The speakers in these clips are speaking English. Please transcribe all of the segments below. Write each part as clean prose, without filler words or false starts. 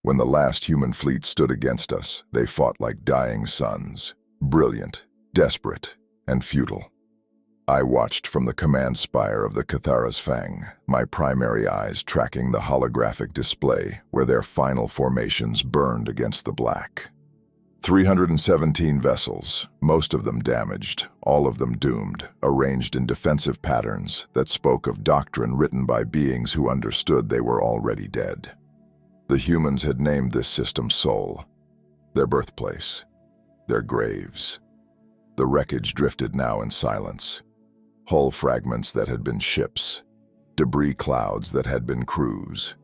When the last human fleet stood against us, they fought like dying suns, brilliant, desperate, and futile. I watched from the command spire of the Cathara's Fang, my primary eyes tracking the holographic display where their final formations burned against the black. 317 vessels, most of them damaged, all of them doomed, arranged in defensive patterns that spoke of doctrine written by beings who understood they were already dead. The humans had named this system Sol, their birthplace, their graves. The wreckage drifted now in silence. Hull fragments that had been ships, debris clouds that had been crews,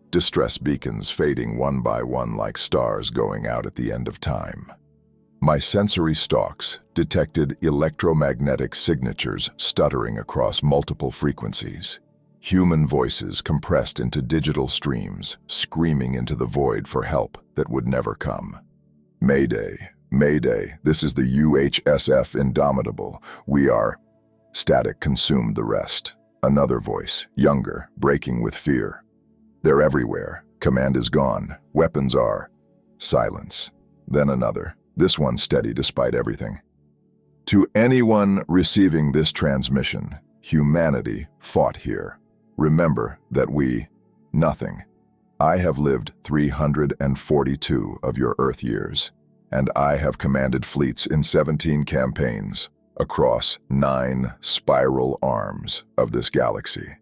distress beacons fading one by one like stars going out at the end of time. My sensory stalks detected electromagnetic signatures stuttering across multiple frequencies. Human voices compressed into digital streams, screaming into the void for help that would never come. Mayday, Mayday, this is the UHSF Indomitable. We are... Static consumed the rest. Another voice, younger, breaking with fear. They're everywhere. Command is gone. Weapons are... Silence. Then another, this one steady despite everything. To anyone receiving this transmission, humanity fought here. Remember that we... Nothing. I have lived 342 of your Earth years, and I have commanded fleets in 17 campaigns across 9 spiral arms of this galaxy.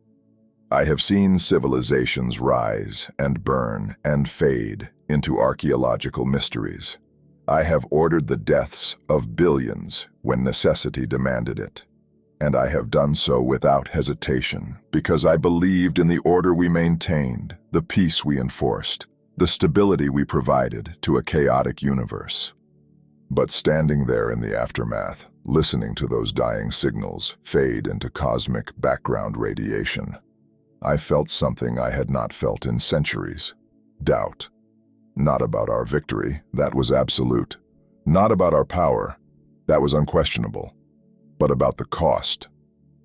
I have seen civilizations rise and burn and fade into archaeological mysteries. I have ordered the deaths of billions when necessity demanded it. And I have done so without hesitation, because I believed in the order we maintained, the peace we enforced, the stability we provided to a chaotic universe. But standing there in the aftermath, listening to those dying signals fade into cosmic background radiation, I felt something I had not felt in centuries. Doubt. Not about our victory, that was absolute. Not about our power, that was unquestionable. But about the cost,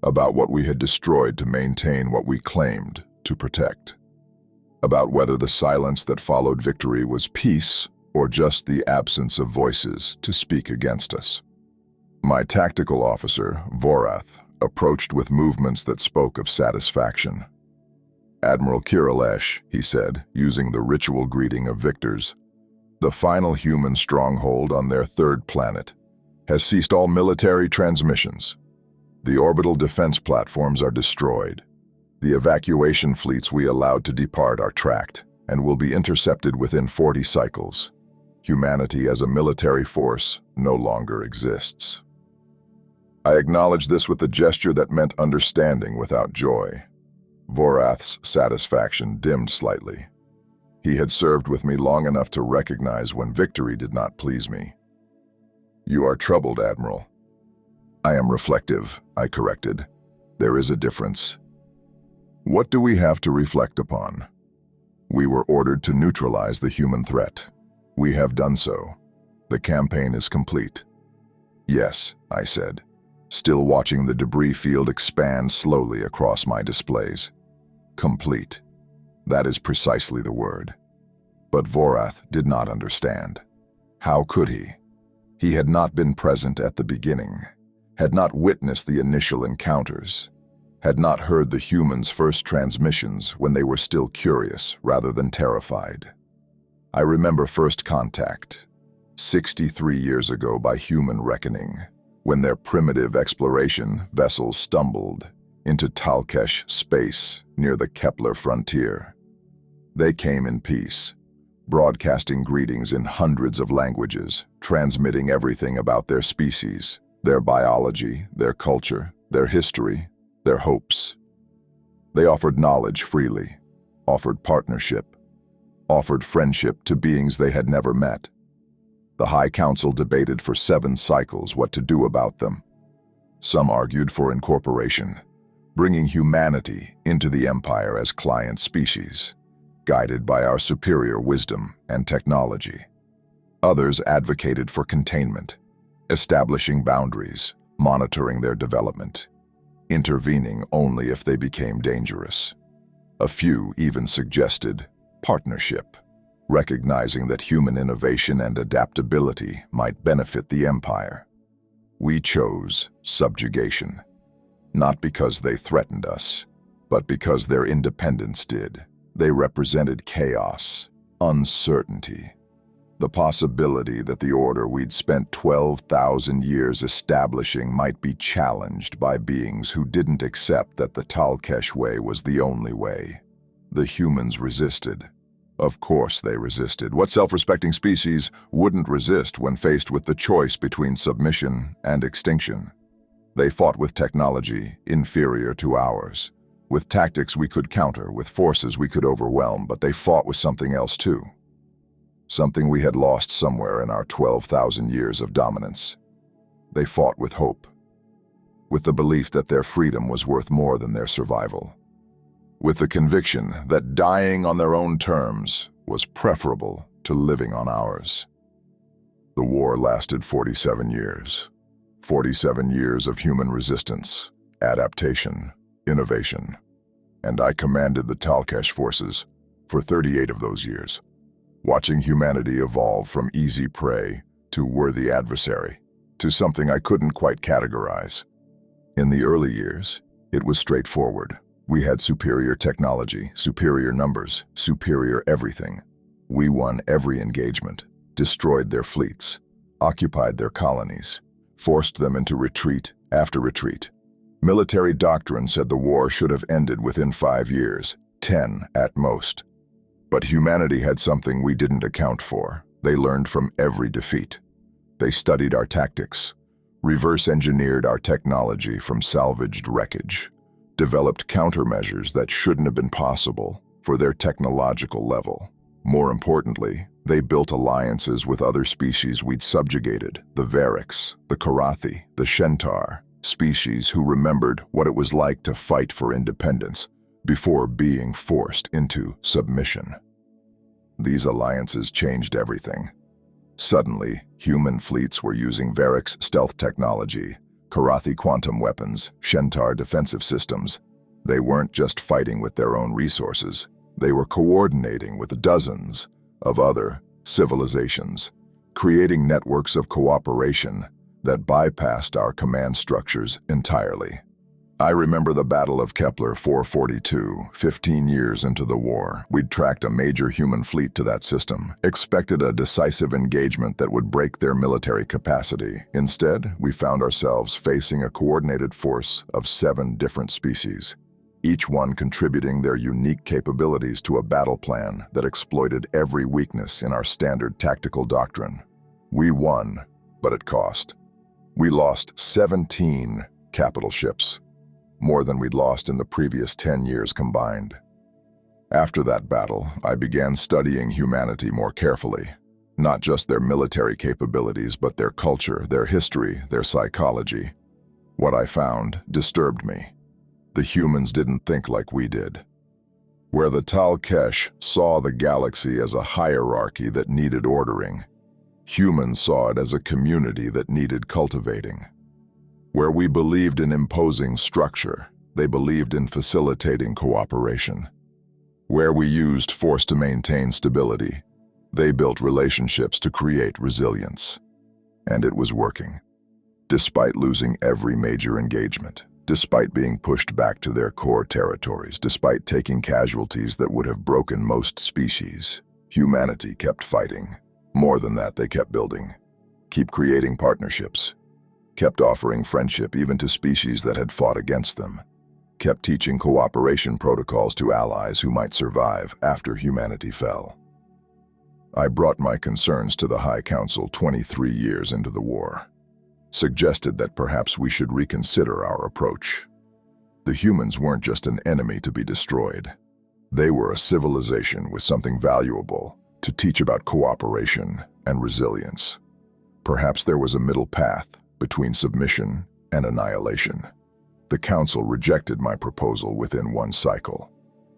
about what we had destroyed to maintain what we claimed to protect, about whether the silence that followed victory was peace or just the absence of voices to speak against us. My tactical officer, Vorath, approached with movements that spoke of satisfaction. Admiral Kirillesh, he said, using the ritual greeting of victors, the final human stronghold on their third planet has ceased all military transmissions. The orbital defense platforms are destroyed. The evacuation fleets we allowed to depart are tracked and will be intercepted within 40 cycles. Humanity as a military force no longer exists. I acknowledged this with a gesture that meant understanding without joy. Vorath's satisfaction dimmed slightly. He had served with me long enough to recognize when victory did not please me. You are troubled, Admiral. I am reflective, I corrected. There is a difference. What do we have to reflect upon? We were ordered to neutralize the human threat. We have done so. The campaign is complete. Yes, I said, still watching the debris field expand slowly across my displays. Complete. That is precisely the word. But Vorath did not understand. How could he? He had not been present at the beginning, had not witnessed the initial encounters, had not heard the humans' first transmissions when they were still curious rather than terrified. I remember first contact, 63 years ago by human reckoning, when their primitive exploration vessels stumbled into Talkesh space near the Kepler frontier. They came in peace, broadcasting greetings in hundreds of languages, transmitting everything about their species, their biology, their culture, their history, their hopes. They offered knowledge freely, offered partnership, offered friendship to beings they had never met. The High Council debated for 7 cycles what to do about them. Some argued for incorporation, bringing humanity into the Empire as client species, guided by our superior wisdom and technology. Others advocated for containment, establishing boundaries, monitoring their development, intervening only if they became dangerous. A few even suggested partnership, recognizing that human innovation and adaptability might benefit the Empire. We chose subjugation, not because they threatened us, but because their independence did. They represented chaos, uncertainty, the possibility that the order we'd spent 12,000 years establishing might be challenged by beings who didn't accept that the Talkesh way was the only way. The humans resisted. Of course they resisted. What self-respecting species wouldn't resist when faced with the choice between submission and extinction? They fought with technology inferior to ours, with tactics we could counter, with forces we could overwhelm, but they fought with something else too. Something we had lost somewhere in our 12,000 years of dominance. They fought with hope, with the belief that their freedom was worth more than their survival, with the conviction that dying on their own terms was preferable to living on ours. The war lasted 47 years. 47 years of human resistance, adaptation, innovation. And I commanded the Talkesh forces for 38 of those years, watching humanity evolve from easy prey to worthy adversary, to something I couldn't quite categorize. In the early years, it was straightforward. We had superior technology, superior numbers, superior everything. We won every engagement, destroyed their fleets, occupied their colonies, forced them into retreat after retreat. Military doctrine said the war should have ended within 5 years, 10 at most. But humanity had something we didn't account for. They learned from every defeat. They studied our tactics, reverse-engineered our technology from salvaged wreckage, developed countermeasures that shouldn't have been possible for their technological level. More importantly, they built alliances with other species we'd subjugated, the Variks, the Karathi, the Shentar, species who remembered what it was like to fight for independence before being forced into submission. These alliances changed everything. Suddenly, human fleets were using Variks stealth technology, Karathi quantum weapons, Shentar defensive systems. They weren't just fighting with their own resources, they were coordinating with dozens of other civilizations, creating networks of cooperation that bypassed our command structures entirely. I remember the Battle of Kepler 442, 15 years into the war. We'd tracked a major human fleet to that system, expected a decisive engagement that would break their military capacity. Instead, we found ourselves facing a coordinated force of 7 different species, each one contributing their unique capabilities to a battle plan that exploited every weakness in our standard tactical doctrine. We won, but at cost. We lost 17 capital ships, more than we'd lost in the previous 10 years combined. After that battle, I began studying humanity more carefully, not just their military capabilities, but their culture, their history, their psychology. What I found disturbed me. The humans didn't think like we did. Where the Talkesh saw the galaxy as a hierarchy that needed ordering, humans saw it as a community that needed cultivating. Where we believed in imposing structure, they believed in facilitating cooperation. Where we used force to maintain stability, they built relationships to create resilience. And it was working. Despite losing every major engagement, despite being pushed back to their core territories, despite taking casualties that would have broken most species, humanity kept fighting. More than that, they kept building, keep creating partnerships, kept offering friendship even to species that had fought against them, kept teaching cooperation protocols to allies who might survive after humanity fell. I brought my concerns to the High Council 23 years into the war, suggested that perhaps we should reconsider our approach. The humans weren't just an enemy to be destroyed. They were a civilization with something valuable to teach about cooperation and resilience. Perhaps there was a middle path between submission and annihilation. The Council rejected my proposal within one cycle.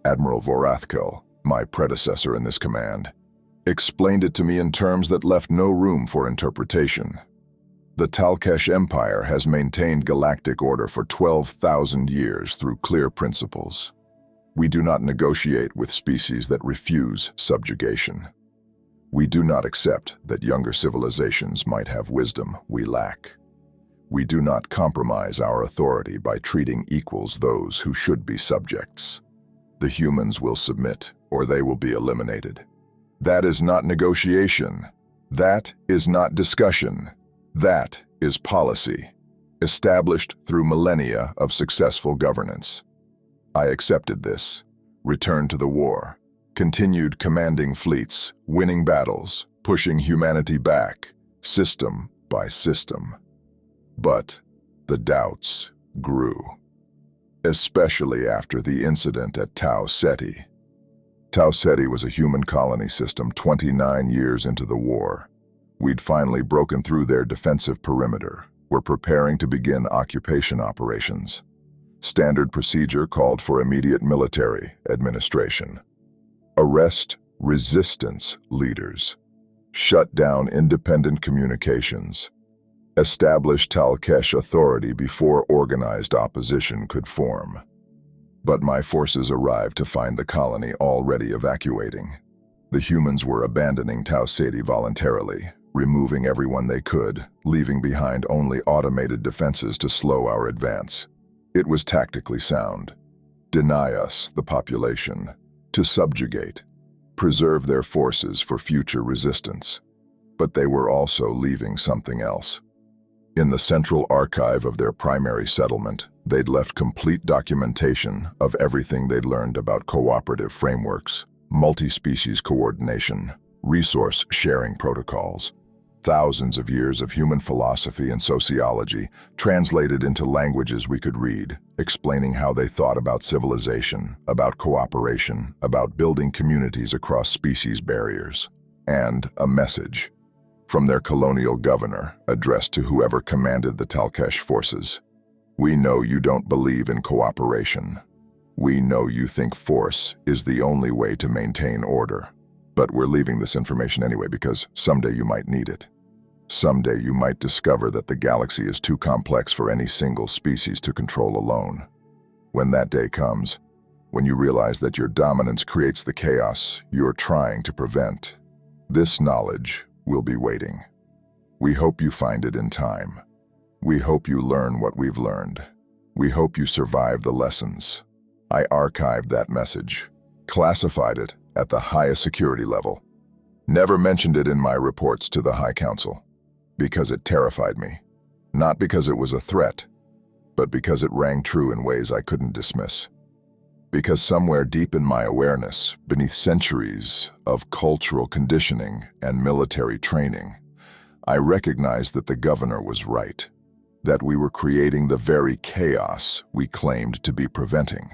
Admiral Vorathkel, my predecessor in this command, explained it to me in terms that left no room for interpretation. The Talkesh Empire has maintained galactic order for 12,000 years through clear principles. We do not negotiate with species that refuse subjugation. We do not accept that younger civilizations might have wisdom we lack. We do not compromise our authority by treating equals those who should be subjects. The humans will submit, or they will be eliminated. That is not negotiation. That is not discussion. That is policy, established through millennia of successful governance. I accepted this, returned to the war, continued commanding fleets, winning battles, pushing humanity back, system by system. But the doubts grew, especially after the incident at Tau Ceti. Tau Ceti was a human colony system 29 years into the war. We'd finally broken through their defensive perimeter, were preparing to begin occupation operations. Standard procedure called for immediate military administration. Arrest resistance leaders. Shut down independent communications. Establish Talkesh authority before organized opposition could form. But my forces arrived to find the colony already evacuating. The humans were abandoning Tau Ceti voluntarily, removing everyone they could, leaving behind only automated defenses to slow our advance. It was tactically sound. Deny us, the population, to subjugate, preserve their forces for future resistance. But they were also leaving something else. In the central archive of their primary settlement, they'd left complete documentation of everything they'd learned about cooperative frameworks, multi-species coordination, resource sharing protocols. Thousands of years of human philosophy and sociology translated into languages we could read, explaining how they thought about civilization, about cooperation, about building communities across species barriers. And a message from their colonial governor addressed to whoever commanded the Talkesh forces. We know you don't believe in cooperation. We know you think force is the only way to maintain order. But we're leaving this information anyway because someday you might need it. Someday you might discover that the galaxy is too complex for any single species to control alone. When that day comes, when you realize that your dominance creates the chaos you're trying to prevent, this knowledge will be waiting. We hope you find it in time. We hope you learn what we've learned. We hope you survive the lessons. I archived that message, classified it at the highest security level, never mentioned it in my reports to the High Council, because it terrified me. Not because it was a threat, but because it rang true in ways I couldn't dismiss. Because somewhere deep in my awareness, beneath centuries of cultural conditioning and military training, I recognized that the governor was right, that we were creating the very chaos we claimed to be preventing,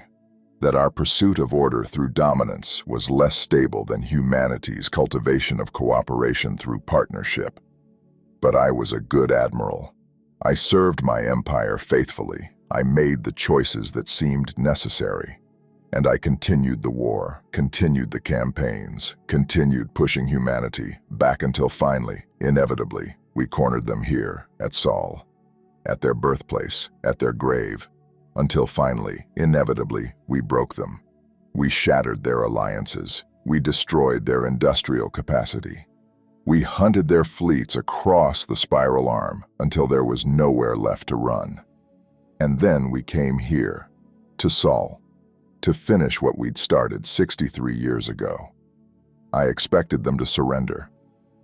that our pursuit of order through dominance was less stable than humanity's cultivation of cooperation through partnership. But I was a good admiral. I served my empire faithfully. I made the choices that seemed necessary. And I continued the war, continued the campaigns, continued pushing humanity back until finally, inevitably, we cornered them here at Sol, at their birthplace, at their grave, until finally, inevitably, we broke them. We shattered their alliances. We destroyed their industrial capacity. We hunted their fleets across the spiral arm until there was nowhere left to run. And then we came here, to Sol, to finish what we'd started 63 years ago. I expected them to surrender,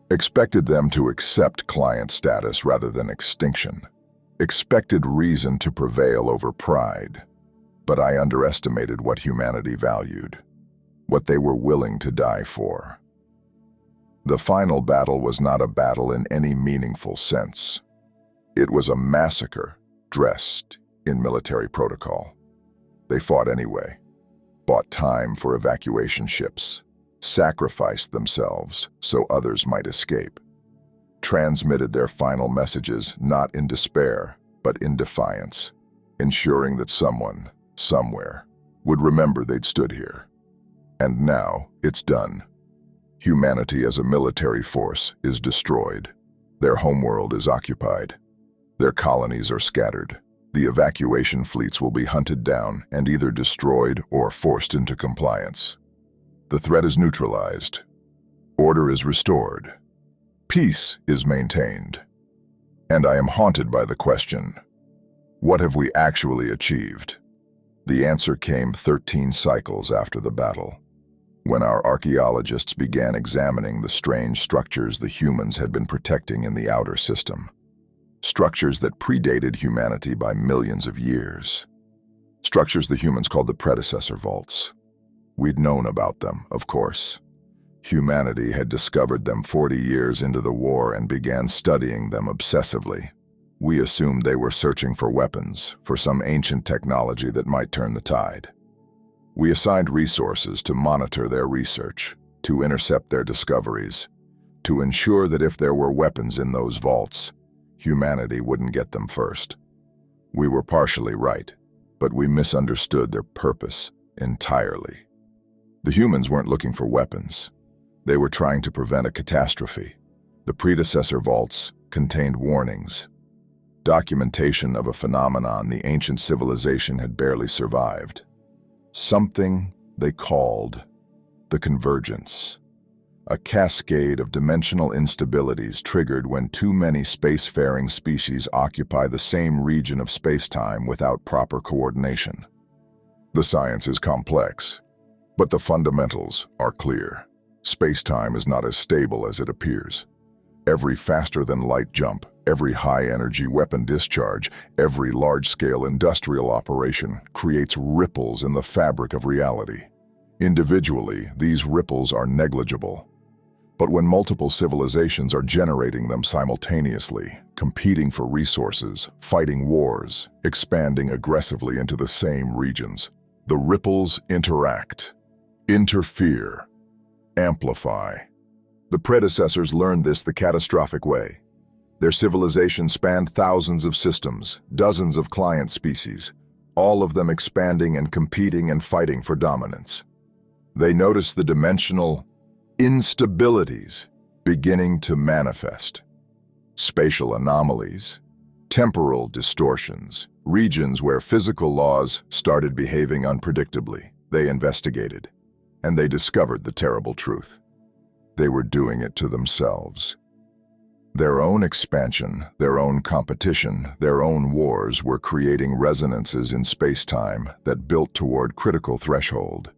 expected them to accept client status rather than extinction, expected reason to prevail over pride. But I underestimated what humanity valued, what they were willing to die for. The final battle was not a battle in any meaningful sense. It was a massacre dressed in military protocol. They fought anyway, bought time for evacuation ships, sacrificed themselves so others might escape, transmitted their final messages not in despair, but in defiance, ensuring that someone, somewhere, would remember they'd stood here. And now it's done. Humanity as a military force is destroyed. Their homeworld is occupied. Their colonies are scattered. The evacuation fleets will be hunted down and either destroyed or forced into compliance. The threat is neutralized. Order is restored. Peace is maintained. And I am haunted by the question, what have we actually achieved? The answer came 13 cycles after the battle, when our archaeologists began examining the strange structures the humans had been protecting in the outer system. Structures that predated humanity by millions of years. Structures the humans called the predecessor vaults. We'd known about them, of course. Humanity had discovered them 40 years into the war and began studying them obsessively. We assumed they were searching for weapons, for some ancient technology that might turn the tide. We assigned resources to monitor their research, to intercept their discoveries, to ensure that if there were weapons in those vaults, humanity wouldn't get them first. We were partially right, but we misunderstood their purpose entirely. The humans weren't looking for weapons. They were trying to prevent a catastrophe. The predecessor vaults contained warnings, documentation of a phenomenon the ancient civilization had barely survived. Something they called the convergence. A cascade of dimensional instabilities triggered when too many spacefaring species occupy the same region of space-time without proper coordination. The science is complex, but the fundamentals are clear. Space-time is not as stable as it appears. Every faster-than-light jump, every high-energy weapon discharge, every large-scale industrial operation creates ripples in the fabric of reality. Individually, these ripples are negligible. But when multiple civilizations are generating them simultaneously, competing for resources, fighting wars, expanding aggressively into the same regions, the ripples interact, interfere, amplify. The predecessors learned this the catastrophic way. Their civilization spanned thousands of systems, dozens of client species, all of them expanding and competing and fighting for dominance. They noticed the dimensional instabilities beginning to manifest. Spatial anomalies, temporal distortions, regions where physical laws started behaving unpredictably. They investigated, and they discovered the terrible truth. They were doing it to themselves. Their own expansion, their own competition, their own wars were creating resonances in space-time that built toward critical threshold.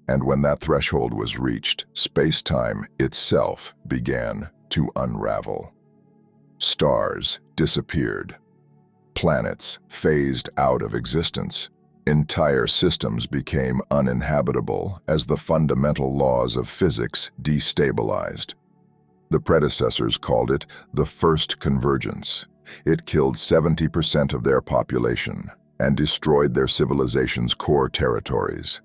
And when that threshold was reached, space-time itself began to unravel. Stars disappeared. Planets phased out of existence. Entire systems became uninhabitable as the fundamental laws of physics destabilized. The predecessors called it the first convergence. It killed 70% of their population and destroyed their civilization's core territories.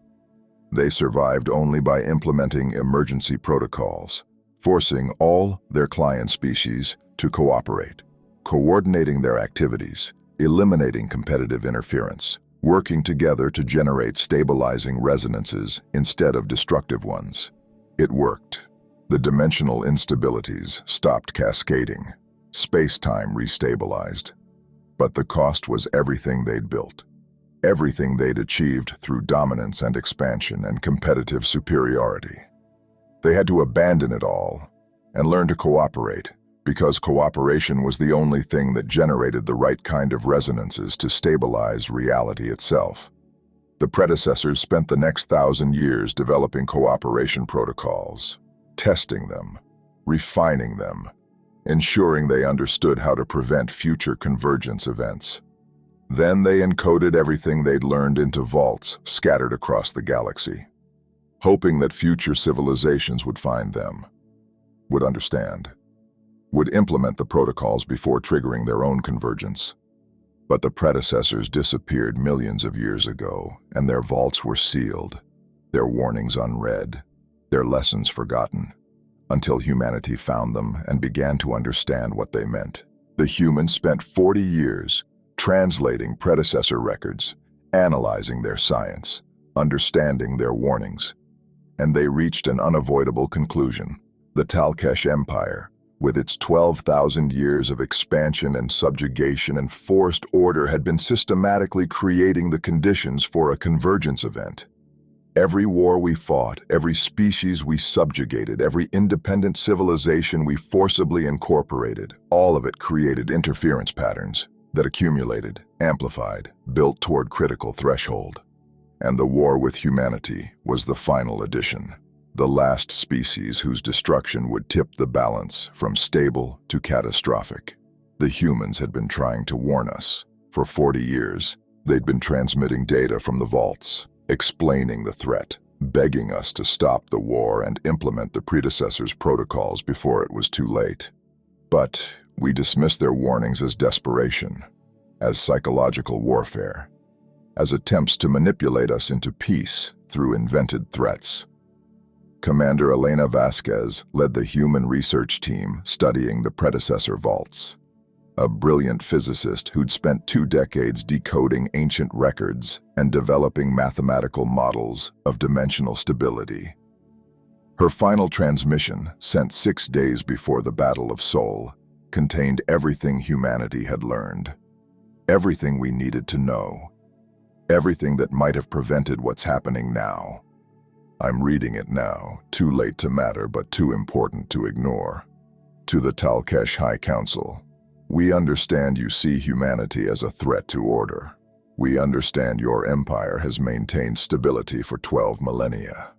They survived only by implementing emergency protocols, forcing all their client species to cooperate, coordinating their activities, eliminating competitive interference, working together to generate stabilizing resonances instead of destructive ones. It worked. The dimensional instabilities stopped cascading. Space-time restabilized. But the cost was everything they'd built. Everything they'd achieved through dominance and expansion and competitive superiority. They had to abandon it all and learn to cooperate, because cooperation was the only thing that generated the right kind of resonances to stabilize reality itself. The predecessors spent the next 1,000 years developing cooperation protocols, testing them, refining them, ensuring they understood how to prevent future convergence events. Then they encoded everything they'd learned into vaults scattered across the galaxy, hoping that future civilizations would find them, would understand, would implement the protocols before triggering their own convergence. But the predecessors disappeared millions of years ago, and their vaults were sealed, their warnings unread, their lessons forgotten, until humanity found them and began to understand what they meant. The humans spent 40 years translating predecessor records, analyzing their science, understanding their warnings, and they reached an unavoidable conclusion. The Talkesh Empire, with its 12,000 years of expansion and subjugation and forced order, had been systematically creating the conditions for a convergence event. Every war we fought, every species we subjugated, every independent civilization we forcibly incorporated, all of it created interference patterns that accumulated, amplified, built toward critical threshold. And the war with humanity was the final addition, the last species whose destruction would tip the balance from stable to catastrophic. The humans had been trying to warn us. For 40 years, they'd been transmitting data from the vaults, explaining the threat, begging us to stop the war and implement the predecessors' protocols before it was too late. But we dismissed their warnings as desperation, as psychological warfare, as attempts to manipulate us into peace through invented threats. Commander Elena Vasquez led the human research team studying the predecessor vaults, a brilliant physicist who'd spent 2 decades decoding ancient records and developing mathematical models of dimensional stability. Her final transmission, sent 6 days before the Battle of Seoul, contained everything humanity had learned, everything we needed to know, everything that might have prevented what's happening now. I'm reading it now, too late to matter but too important to ignore. To the Talkesh High Council, we understand you see humanity as a threat to order. We understand your empire has maintained stability for 12 millennia.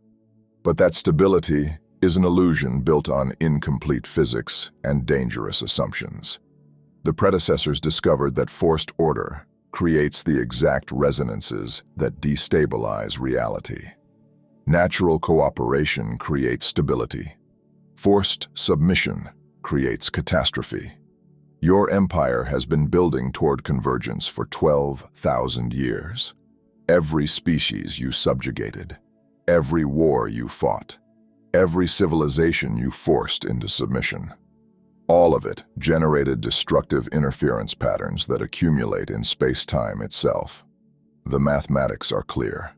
But that stability is an illusion built on incomplete physics and dangerous assumptions. The predecessors discovered that forced order creates the exact resonances that destabilize reality. Natural cooperation creates stability. Forced submission creates catastrophe. Your empire has been building toward convergence for 12,000 years. Every species you subjugated, every war you fought, every civilization you forced into submission. All of it generated destructive interference patterns that accumulate in space-time itself. The mathematics are clear.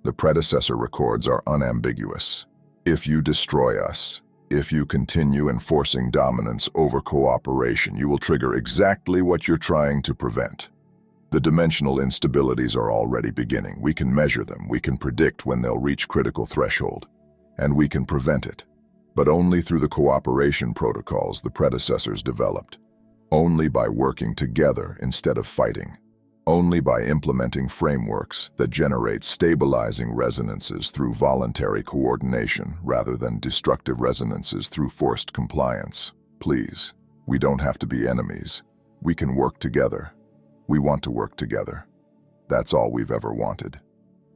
The predecessor records are unambiguous. If you destroy us, if you continue enforcing dominance over cooperation, you will trigger exactly what you're trying to prevent. The dimensional instabilities are already beginning. We can measure them, we can predict when they'll reach critical threshold, and we can prevent it. But only through the cooperation protocols the predecessors developed. Only by working together instead of fighting. Only by implementing frameworks that generate stabilizing resonances through voluntary coordination rather than destructive resonances through forced compliance. Please, we don't have to be enemies. We can work together. We want to work together. That's all we've ever wanted.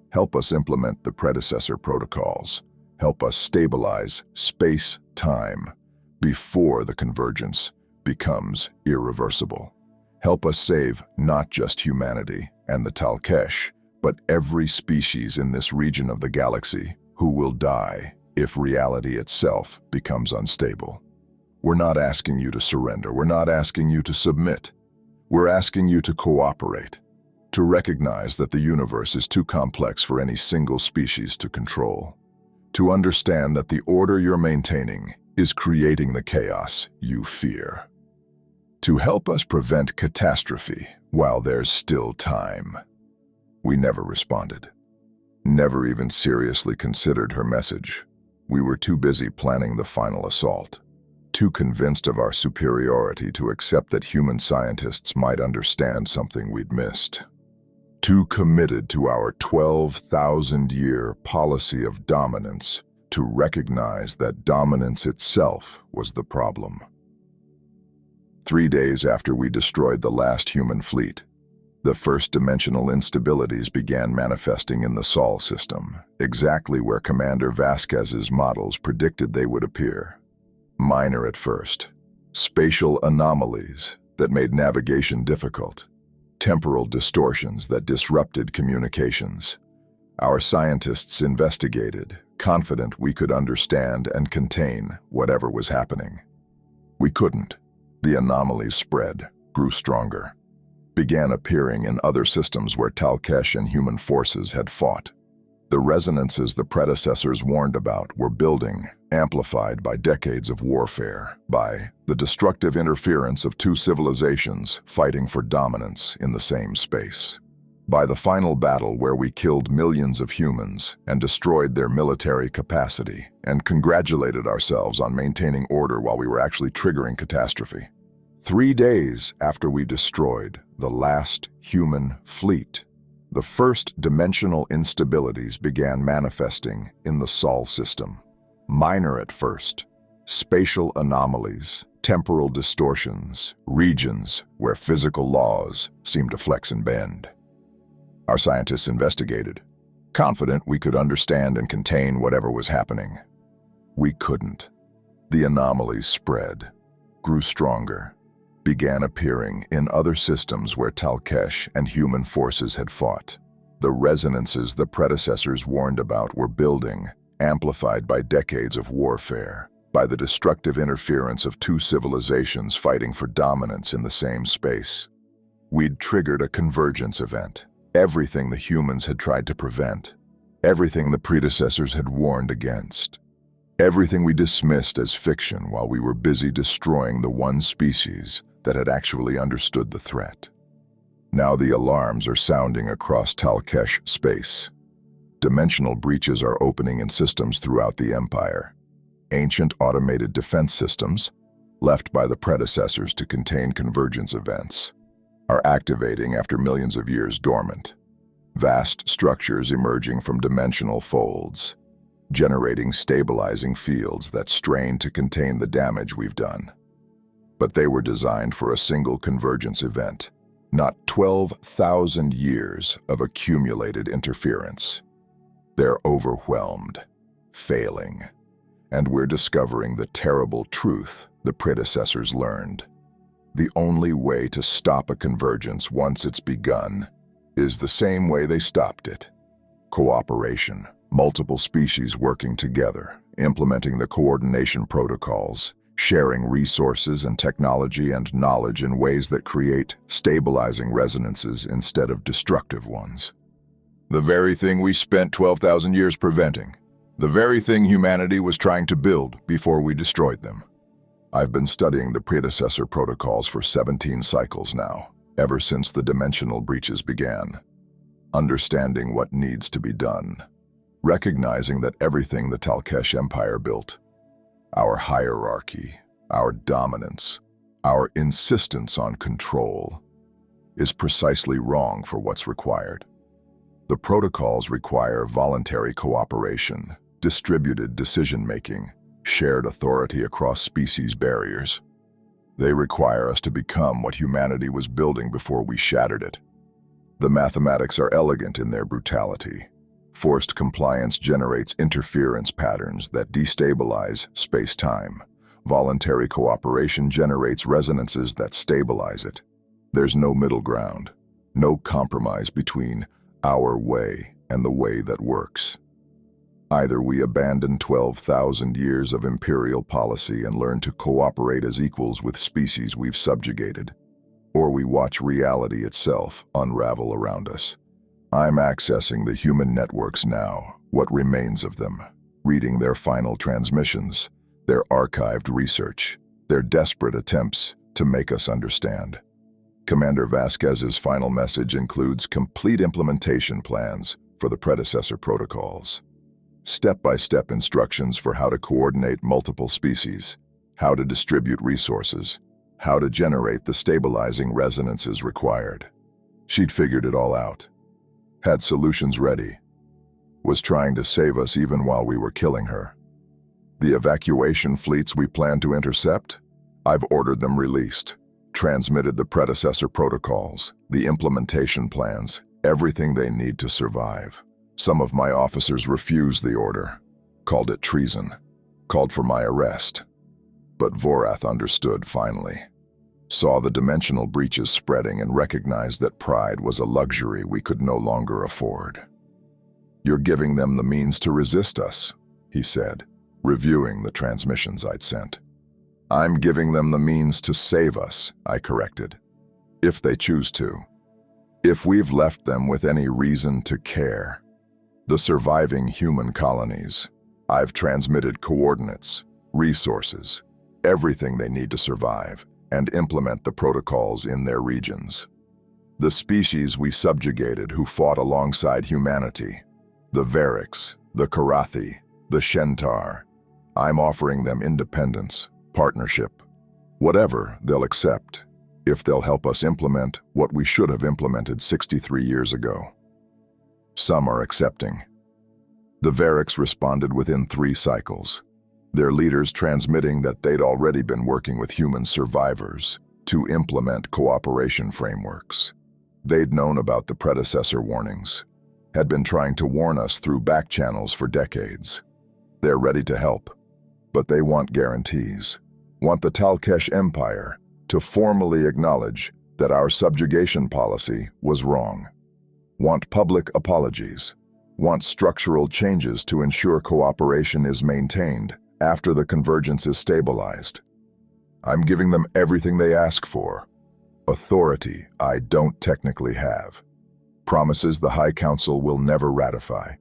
Help us implement the predecessor protocols. Help us stabilize space-time before the convergence becomes irreversible. Help us save not just humanity and the Talkesh, but every species in this region of the galaxy who will die if reality itself becomes unstable. We're not asking you to surrender. We're not asking you to submit. We're asking you to cooperate, to recognize that the universe is too complex for any single species to control, to understand that the order you're maintaining is creating the chaos you fear. To help us prevent catastrophe while there's still time. We never responded. Never even seriously considered her message. We were too busy planning the final assault. Too convinced of our superiority to accept that human scientists might understand something we'd missed. Too committed to our 12,000-year policy of dominance to recognize that dominance itself was the problem. 3 days after we destroyed the last human fleet, the first dimensional instabilities began manifesting in the Sol system, exactly where Commander Vasquez's models predicted they would appear. Minor at first, spatial anomalies that made navigation difficult, temporal distortions that disrupted communications. Our scientists investigated, confident we could understand and contain whatever was happening. We couldn't. The anomalies spread, grew stronger, began appearing in other systems where Talkesh and human forces had fought. The resonances the predecessors warned about were building, amplified by decades of warfare, by the destructive interference of 2 civilizations fighting for dominance in the same space. By the final battle where we killed millions of humans and destroyed their military capacity and congratulated ourselves on maintaining order while we were actually triggering catastrophe. 3 days after we destroyed the last human fleet, the first dimensional instabilities began manifesting in the Sol system. Minor at first, spatial anomalies, temporal distortions, regions where physical laws seemed to flex and bend. Our scientists investigated, confident we could understand and contain whatever was happening. We couldn't. The anomalies spread, grew stronger, began appearing in other systems where Talkesh and human forces had fought. The resonances the predecessors warned about were building, amplified by decades of warfare, by the destructive interference of two civilizations fighting for dominance in the same space. We'd triggered a convergence event. Everything the humans had tried to prevent, everything the predecessors had warned against, everything we dismissed as fiction while we were busy destroying the one species that had actually understood the threat. Now the alarms are sounding across Talkesh space. Dimensional breaches are opening in systems throughout the Empire. Ancient automated defense systems, left by the predecessors to contain convergence events, are activating after millions of years dormant. Vast structures emerging from dimensional folds, generating stabilizing fields that strain to contain the damage we've done. But they were designed for a single convergence event, not 12,000 years of accumulated interference. They're overwhelmed, failing, and we're discovering the terrible truth the predecessors learned. The only way to stop a convergence once it's begun is the same way they stopped it. Cooperation, multiple species working together, implementing the coordination protocols, sharing resources and technology and knowledge in ways that create stabilizing resonances instead of destructive ones. The very thing we spent 12,000 years preventing. The very thing humanity was trying to build before we destroyed them. I've been studying the predecessor protocols for 17 cycles now, ever since the dimensional breaches began. Understanding what needs to be done. Recognizing that everything the Talkesh Empire built, our hierarchy, our dominance, our insistence on control, is precisely wrong for what's required. The protocols require voluntary cooperation, distributed decision-making, shared authority across species barriers. They require us to become what humanity was building before we shattered it. The mathematics are elegant in their brutality. Forced compliance generates interference patterns that destabilize space-time. Voluntary cooperation generates resonances that stabilize it. There's no middle ground, no compromise between our way and the way that works. Either we abandon 12,000 years of imperial policy and learn to cooperate as equals with species we've subjugated, or we watch reality itself unravel around us. I'm accessing the human networks now, what remains of them, reading their final transmissions, their archived research, their desperate attempts to make us understand. Commander Vasquez's final message includes complete implementation plans for the predecessor protocols. Step-by-step instructions for how to coordinate multiple species, how to distribute resources, how to generate the stabilizing resonances required. She'd figured it all out, had solutions ready, was trying to save us even while we were killing her. The evacuation fleets we planned to intercept, I've ordered them released, transmitted the predecessor protocols, the implementation plans, everything they need to survive. Some of my officers refused the order, called it treason, called for my arrest. But Vorath understood finally, saw the dimensional breaches spreading and recognized that pride was a luxury we could no longer afford. "You're giving them the means to resist us," he said, reviewing the transmissions I'd sent. "I'm giving them the means to save us," I corrected, "if they choose to. If we've left them with any reason to care. The surviving human colonies, I've transmitted coordinates, resources, everything they need to survive and implement the protocols in their regions. The species we subjugated who fought alongside humanity. The Variks, the Karathi, the Shentar. I'm offering them independence, partnership, whatever they'll accept, if they'll help us implement what we should have implemented 63 years ago. Some are accepting. The Variks responded within 3 cycles, their leaders transmitting that they'd already been working with human survivors to implement cooperation frameworks. They'd known about the predecessor warnings, had been trying to warn us through back channels for decades. They're ready to help, but they want guarantees, want the Talkesh Empire to formally acknowledge that our subjugation policy was wrong, want public apologies, want structural changes to ensure cooperation is maintained after the convergence is stabilized. I'm giving them everything they ask for. Authority I don't technically have. Promises the High Council will never ratify.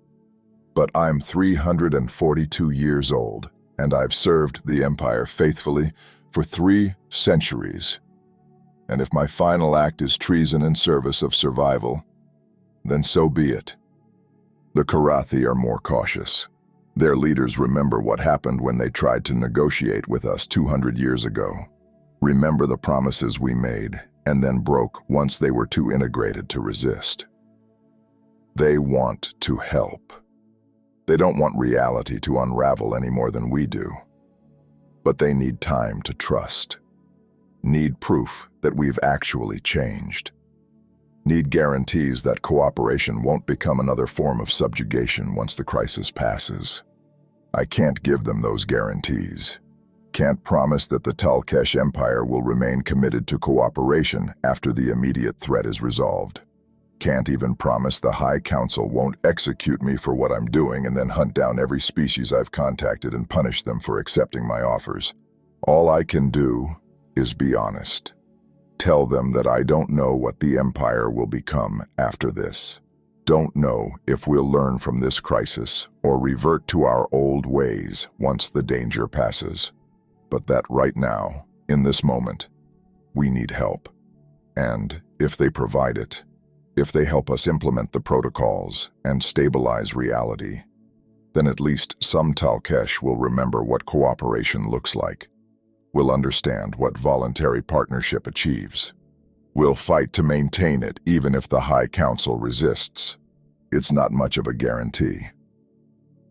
But I'm 342 years old, and I've served the Empire faithfully for 3 centuries. And if my final act is treason in service of survival, then so be it. The Karathi are more cautious. Their leaders remember what happened when they tried to negotiate with us 200 years ago. Remember the promises we made, and then broke once they were too integrated to resist. They want to help. They don't want reality to unravel any more than we do. But they need time to trust. Need proof that we've actually changed. Need guarantees that cooperation won't become another form of subjugation once the crisis passes. I can't give them those guarantees. Can't promise that the Talkesh Empire will remain committed to cooperation after the immediate threat is resolved. Can't even promise the High Council won't execute me for what I'm doing and then hunt down every species I've contacted and punish them for accepting my offers. All I can do is be honest. Tell them that I don't know what the Empire will become after this. Don't know if we'll learn from this crisis or revert to our old ways once the danger passes. But that right now, in this moment, we need help. And if they provide it, if they help us implement the protocols and stabilize reality, then at least some Talkesh will remember what cooperation looks like. Will understand what voluntary partnership achieves. Will fight to maintain it even if the High Council resists. It's not much of a guarantee,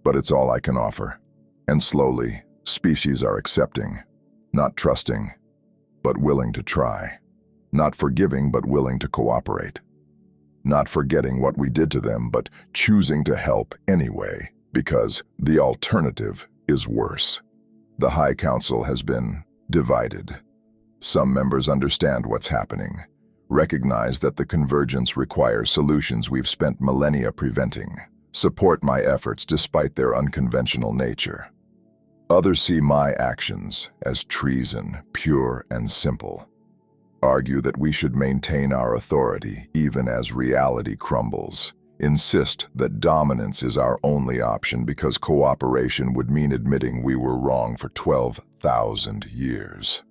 but it's all I can offer. And slowly, species are accepting, not trusting, but willing to try. Not forgiving, but willing to cooperate. Not forgetting what we did to them, but choosing to help anyway, because the alternative is worse. The High Council has been divided. Some members understand what's happening, recognize that the convergence requires solutions we've spent millennia preventing, support my efforts despite their unconventional nature. Others see my actions as treason, pure and simple. Argue that we should maintain our authority even as reality crumbles. Insist that dominance is our only option because cooperation would mean admitting we were wrong for 12,000 years.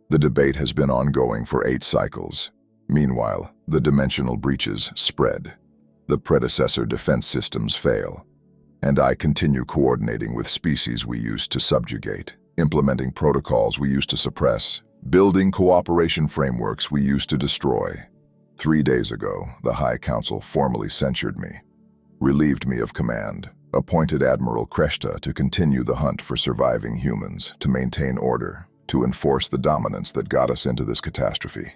The debate has been ongoing for 8 cycles. Meanwhile, the dimensional breaches spread. The predecessor defense systems fail. And I continue coordinating with species we used to subjugate, implementing protocols we used to suppress, building cooperation frameworks we used to destroy. 3 days ago, the High Council formally censured me, relieved me of command, appointed Admiral Kreshta to continue the hunt for surviving humans, to maintain order, to enforce the dominance that got us into this catastrophe.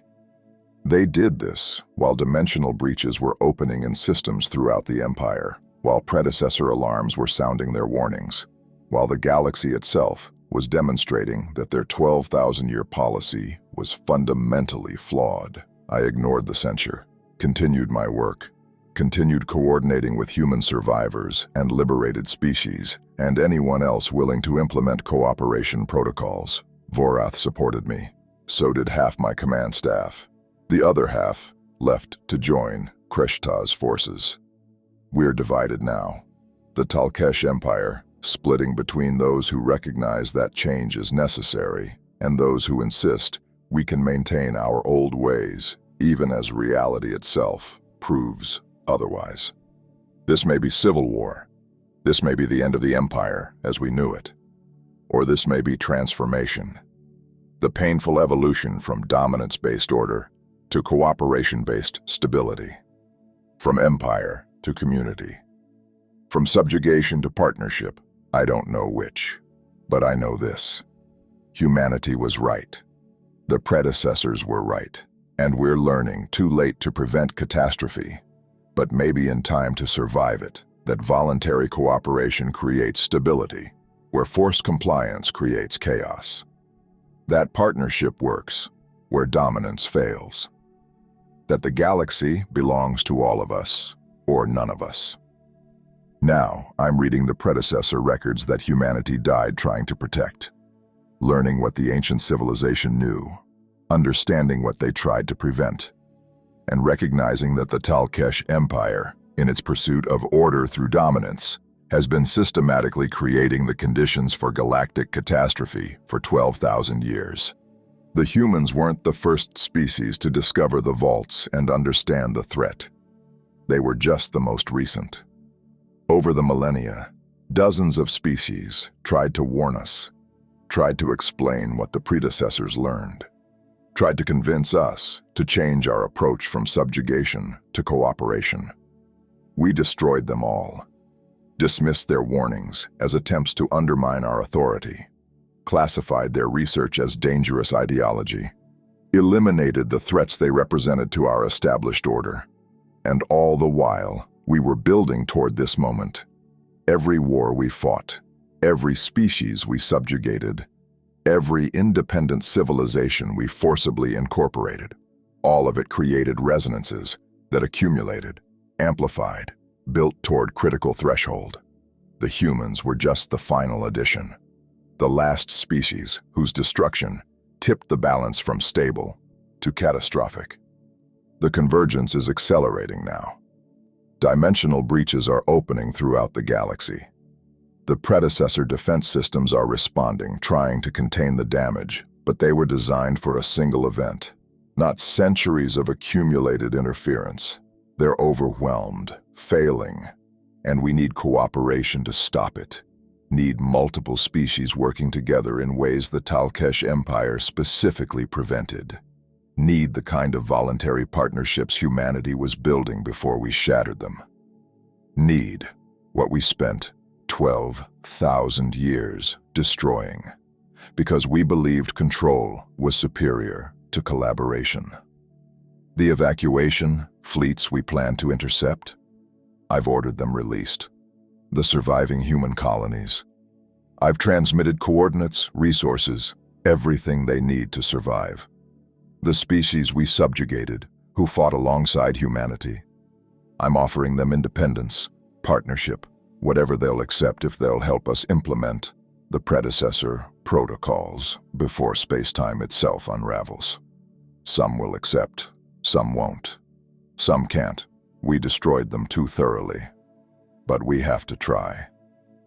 They did this while dimensional breaches were opening in systems throughout the Empire, while predecessor alarms were sounding their warnings, while the galaxy itself was demonstrating that their 12,000-year policy was fundamentally flawed. I ignored the censure, continued my work, continued coordinating with human survivors and liberated species, and anyone else willing to implement cooperation protocols. Vorath supported me. So did half my command staff. The other half left to join Kreshta's forces. We're divided now. The Talkesh Empire, splitting between those who recognize that change is necessary and those who insist we can maintain our old ways even as reality itself proves otherwise. This may be civil war. This may be the end of the empire as we knew it. Or this may be transformation. The painful evolution from dominance-based order to cooperation-based stability. From empire to community. From subjugation to partnership. I don't know which, but I know this. Humanity was right. The predecessors were right. And we're learning, too late to prevent catastrophe, but maybe in time to survive it, that voluntary cooperation creates stability, where forced compliance creates chaos. That partnership works, where dominance fails. That the galaxy belongs to all of us, or none of us. Now, I'm reading the predecessor records that humanity died trying to protect, learning what the ancient civilization knew, understanding what they tried to prevent, and recognizing that the Talkesh Empire, in its pursuit of order through dominance, has been systematically creating the conditions for galactic catastrophe for 12,000 years. The humans weren't the first species to discover the vaults and understand the threat. They were just the most recent. Over the millennia, dozens of species tried to warn us, tried to explain what the predecessors learned, tried to convince us to change our approach from subjugation to cooperation. We destroyed them all, dismissed their warnings as attempts to undermine our authority, classified their research as dangerous ideology, eliminated the threats they represented to our established order. And all the while, we were building toward this moment. Every war we fought, every species we subjugated, every independent civilization we forcibly incorporated, all of it created resonances that accumulated, amplified, built toward critical threshold. The humans were just the final addition, the last species whose destruction tipped the balance from stable to catastrophic. The convergence is accelerating now. Dimensional breaches are opening throughout the galaxy. The predecessor defense systems are responding, trying to contain the damage, but they were designed for a single event, not centuries of accumulated interference. They're overwhelmed, failing, and we need cooperation to stop it. Need multiple species working together in ways the Talkesh Empire specifically prevented. Need the kind of voluntary partnerships humanity was building before we shattered them. Need what we spent 12,000 years destroying, because we believed control was superior to collaboration. The evacuation fleets we planned to intercept, I've ordered them released. The surviving human colonies, I've transmitted coordinates, resources, everything they need to survive. The species we subjugated, who fought alongside humanity, I'm offering them independence, partnership, whatever they'll accept if they'll help us implement the predecessor protocols before space-time itself unravels. Some will accept, some won't. Some can't. We destroyed them too thoroughly. But we have to try.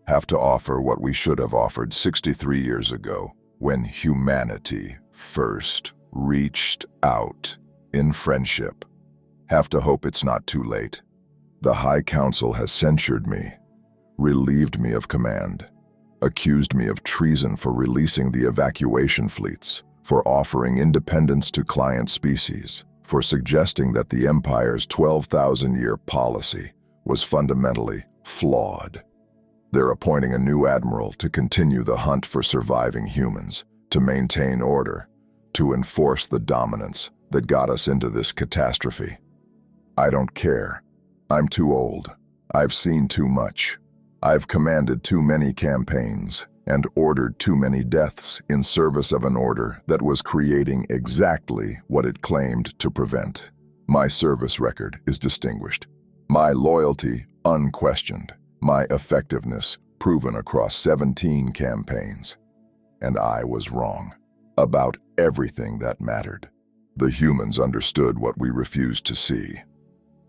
Have to offer what we should have offered 63 years ago, when humanity first reached out in friendship. Have to hope it's not too late. The High Council has censured me, relieved me of command, accused me of treason for releasing the evacuation fleets, for offering independence to client species, for suggesting that the Empire's 12,000-year policy was fundamentally flawed. They're appointing a new admiral to continue the hunt for surviving humans, to maintain order, to enforce the dominance that got us into this catastrophe. I don't care. I'm too old. I've seen too much. I've commanded too many campaigns and ordered too many deaths in service of an order that was creating exactly what it claimed to prevent. My service record is distinguished. My loyalty unquestioned. My effectiveness proven across 17 campaigns. And I was wrong about everything that mattered. The humans understood what we refused to see.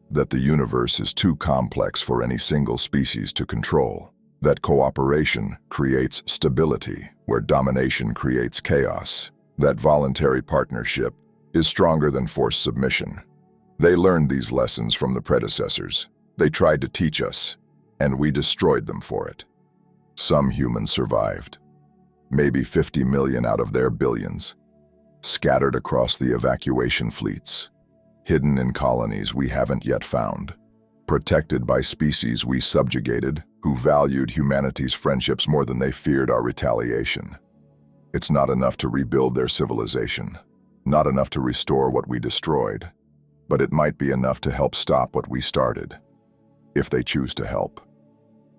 That the universe is too complex for any single species to control. That cooperation creates stability, where domination creates chaos. That voluntary partnership is stronger than forced submission. They learned these lessons from the predecessors. They tried to teach us, and we destroyed them for it. Some humans survived. Maybe 50 million out of their billions, scattered across the evacuation fleets, hidden in colonies we haven't yet found, protected by species we subjugated who valued humanity's friendships more than they feared our retaliation. It's not enough to rebuild their civilization, not enough to restore what we destroyed, but it might be enough to help stop what we started, if they choose to help.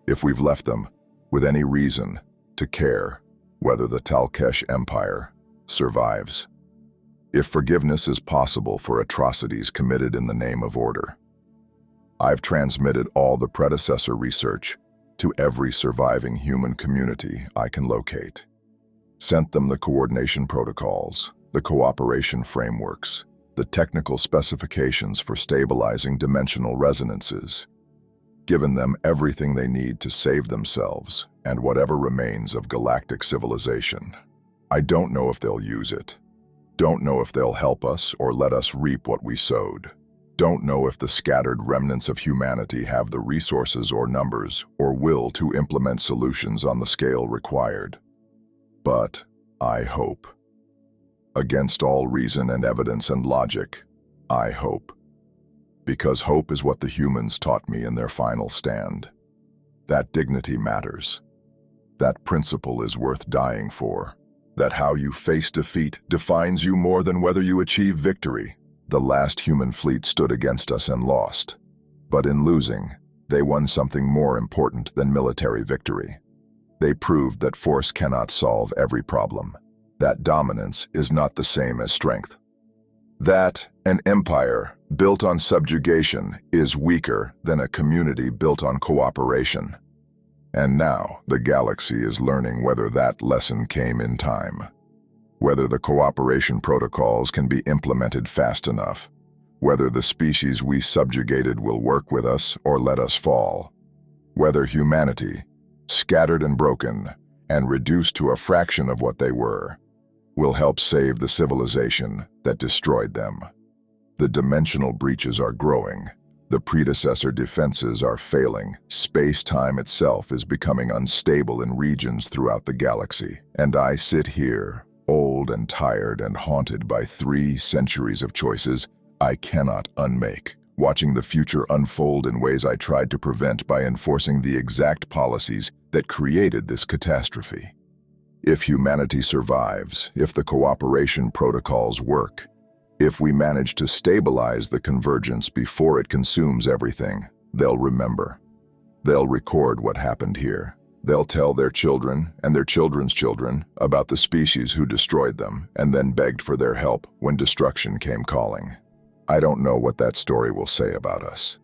If we've left them, with any reason, to care whether the Talkesh Empire survives. If forgiveness is possible for atrocities committed in the name of order. I've transmitted all the predecessor research to every surviving human community I can locate. Sent them the coordination protocols, the cooperation frameworks, the technical specifications for stabilizing dimensional resonances. Given them everything they need to save themselves and whatever remains of galactic civilization. I don't know if they'll use it. Don't know if they'll help us or let us reap what we sowed. Don't know if the scattered remnants of humanity have the resources or numbers or will to implement solutions on the scale required. But I hope. Against all reason and evidence and logic, I hope. Because hope is what the humans taught me in their final stand. That dignity matters. That principle is worth dying for. That how you face defeat defines you more than whether you achieve victory. The last human fleet stood against us and lost. But in losing, they won something more important than military victory. They proved that force cannot solve every problem. That dominance is not the same as strength. That an empire built on subjugation is weaker than a community built on cooperation. And now the galaxy is learning whether that lesson came in time. Whether the cooperation protocols can be implemented fast enough. Whether the species we subjugated will work with us or let us fall. Whether humanity, scattered and broken, and reduced to a fraction of what they were, will help save the civilization that destroyed them. The dimensional breaches are growing. The predecessor defenses are failing. Space-time itself is becoming unstable in regions throughout the galaxy. And I sit here, old and tired and haunted by 3 centuries of choices I cannot unmake, watching the future unfold in ways I tried to prevent by enforcing the exact policies that created this catastrophe. If humanity survives, if the cooperation protocols work, if we manage to stabilize the convergence before it consumes everything, they'll remember. They'll record what happened here. They'll tell their children and their children's children about the species who destroyed them and then begged for their help when destruction came calling. I don't know what that story will say about us,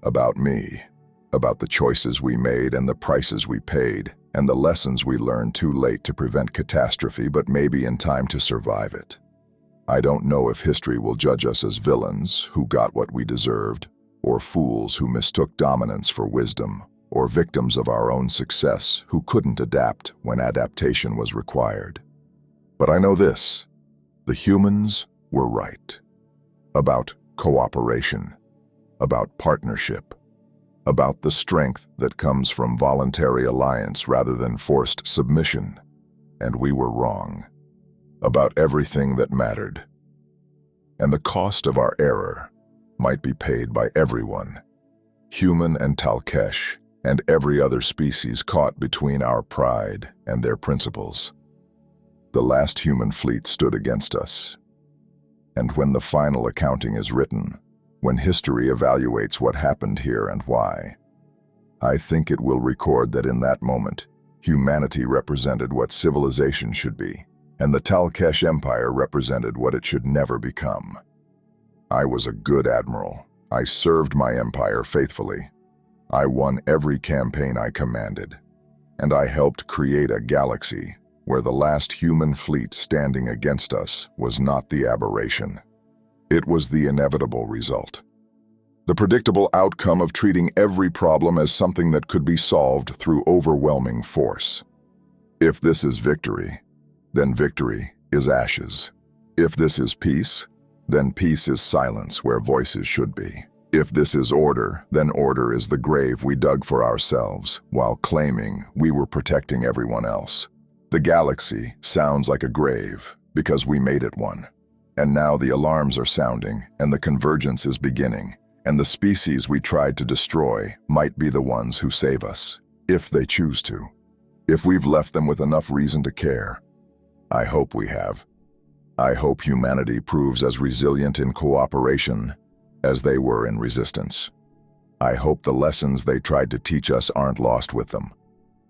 about me, about the choices we made and the prices we paid, and the lessons we learned too late to prevent catastrophe but maybe in time to survive it. I don't know if history will judge us as villains who got what we deserved, or fools who mistook dominance for wisdom, or victims of our own success who couldn't adapt when adaptation was required. But I know this: the humans were right. About cooperation, about partnership, about the strength that comes from voluntary alliance rather than forced submission. And we were wrong. About everything that mattered. And the cost of our error might be paid by everyone, human and Talkesh, and every other species caught between our pride and their principles. The last human fleet stood against us. And when the final accounting is written, when history evaluates what happened here and why, I think it will record that in that moment, humanity represented what civilization should be, and the Talkesh Empire represented what it should never become. I was a good admiral. I served my empire faithfully. I won every campaign I commanded, and I helped create a galaxy where the last human fleet standing against us was not the aberration. It was the inevitable result. The predictable outcome of treating every problem as something that could be solved through overwhelming force. If this is victory, then victory is ashes. If this is peace, then peace is silence where voices should be. If this is order, then order is the grave we dug for ourselves while claiming we were protecting everyone else. The galaxy sounds like a grave because we made it one. And now the alarms are sounding and the convergence is beginning, and the species we tried to destroy might be the ones who save us, if they choose to. If we've left them with enough reason to care. I hope we have. I hope humanity proves as resilient in cooperation as they were in resistance. I hope the lessons they tried to teach us aren't lost with them.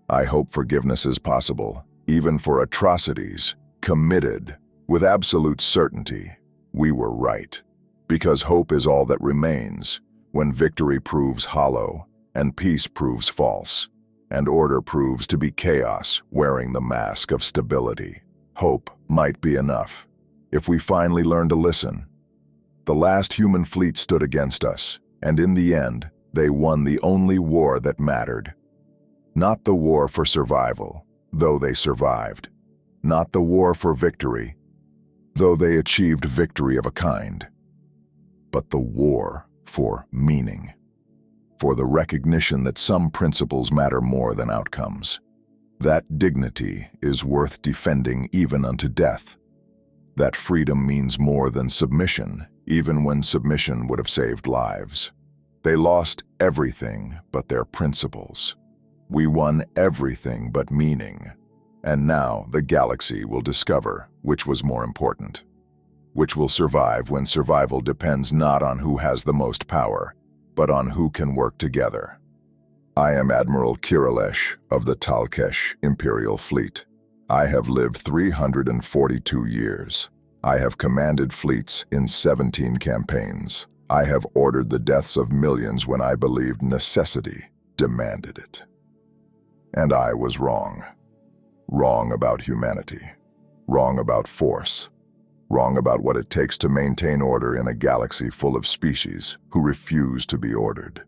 I hope forgiveness is possible, even for atrocities committed with absolute certainty. We were right, because hope is all that remains when victory proves hollow and peace proves false, and order proves to be chaos wearing the mask of stability. Hope might be enough if we finally learn to listen. The last human fleet stood against us, and in the end, they won the only war that mattered. Not the war for survival, though they survived. Not the war for victory, though they achieved victory of a kind. But the war for meaning. For the recognition that some principles matter more than outcomes. That dignity is worth defending even unto death. That freedom means more than submission, even when submission would have saved lives. They lost everything but their principles. We won everything but meaning. And now the galaxy will discover which was more important. Which will survive when survival depends not on who has the most power, but on who can work together. I am Admiral Kirillesh of the Talkesh Imperial Fleet. I have lived 342 years. I have commanded fleets in 17 campaigns. I have ordered the deaths of millions when I believed necessity demanded it. And I was wrong. Wrong about humanity. Wrong about force. Wrong about what it takes to maintain order in a galaxy full of species who refuse to be ordered.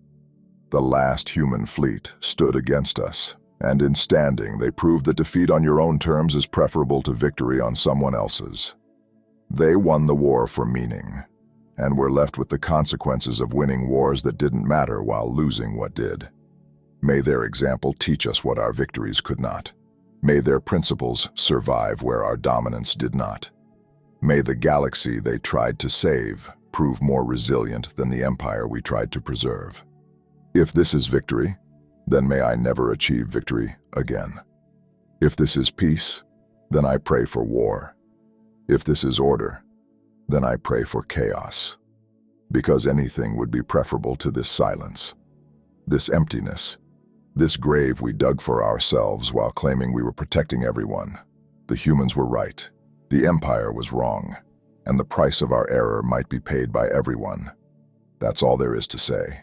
The last human fleet stood against us, and in standing they proved that defeat on your own terms is preferable to victory on someone else's. They won the war for meaning, and were left with the consequences of winning wars that didn't matter while losing what did. May their example teach us what our victories could not. May their principles survive where our dominance did not. May the galaxy they tried to save prove more resilient than the empire we tried to preserve. If this is victory, then may I never achieve victory again. If this is peace, then I pray for war. If this is order, then I pray for chaos. Because anything would be preferable to this silence, this emptiness, this grave we dug for ourselves while claiming we were protecting everyone. The humans were right, the empire was wrong, and the price of our error might be paid by everyone. That's all there is to say.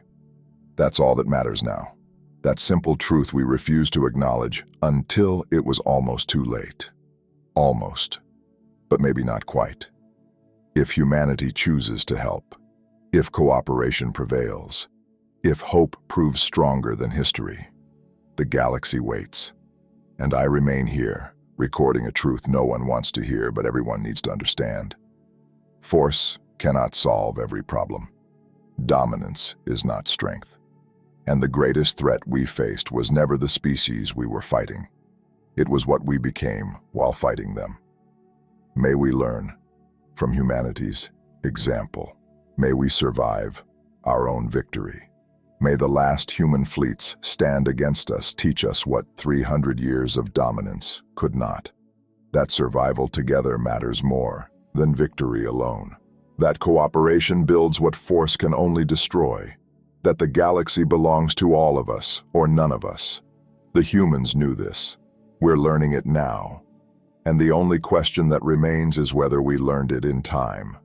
That's all that matters now. That simple truth we refuse to acknowledge until it was almost too late. Almost, but maybe not quite. If humanity chooses to help, if cooperation prevails, if hope proves stronger than history, the galaxy waits. And I remain here, recording a truth no one wants to hear but everyone needs to understand. Force cannot solve every problem. Dominance is not strength. And the greatest threat we faced was never the species we were fighting. It was what we became while fighting them. May we learn from humanity's example. May we survive our own victory. May the last human fleets stand against us teach us what 300 years of dominance could not. That survival together matters more than victory alone. That cooperation builds what force can only destroy. That the galaxy belongs to all of us or none of us. The humans knew this. We're learning it now. And the only question that remains is whether we learned it in time.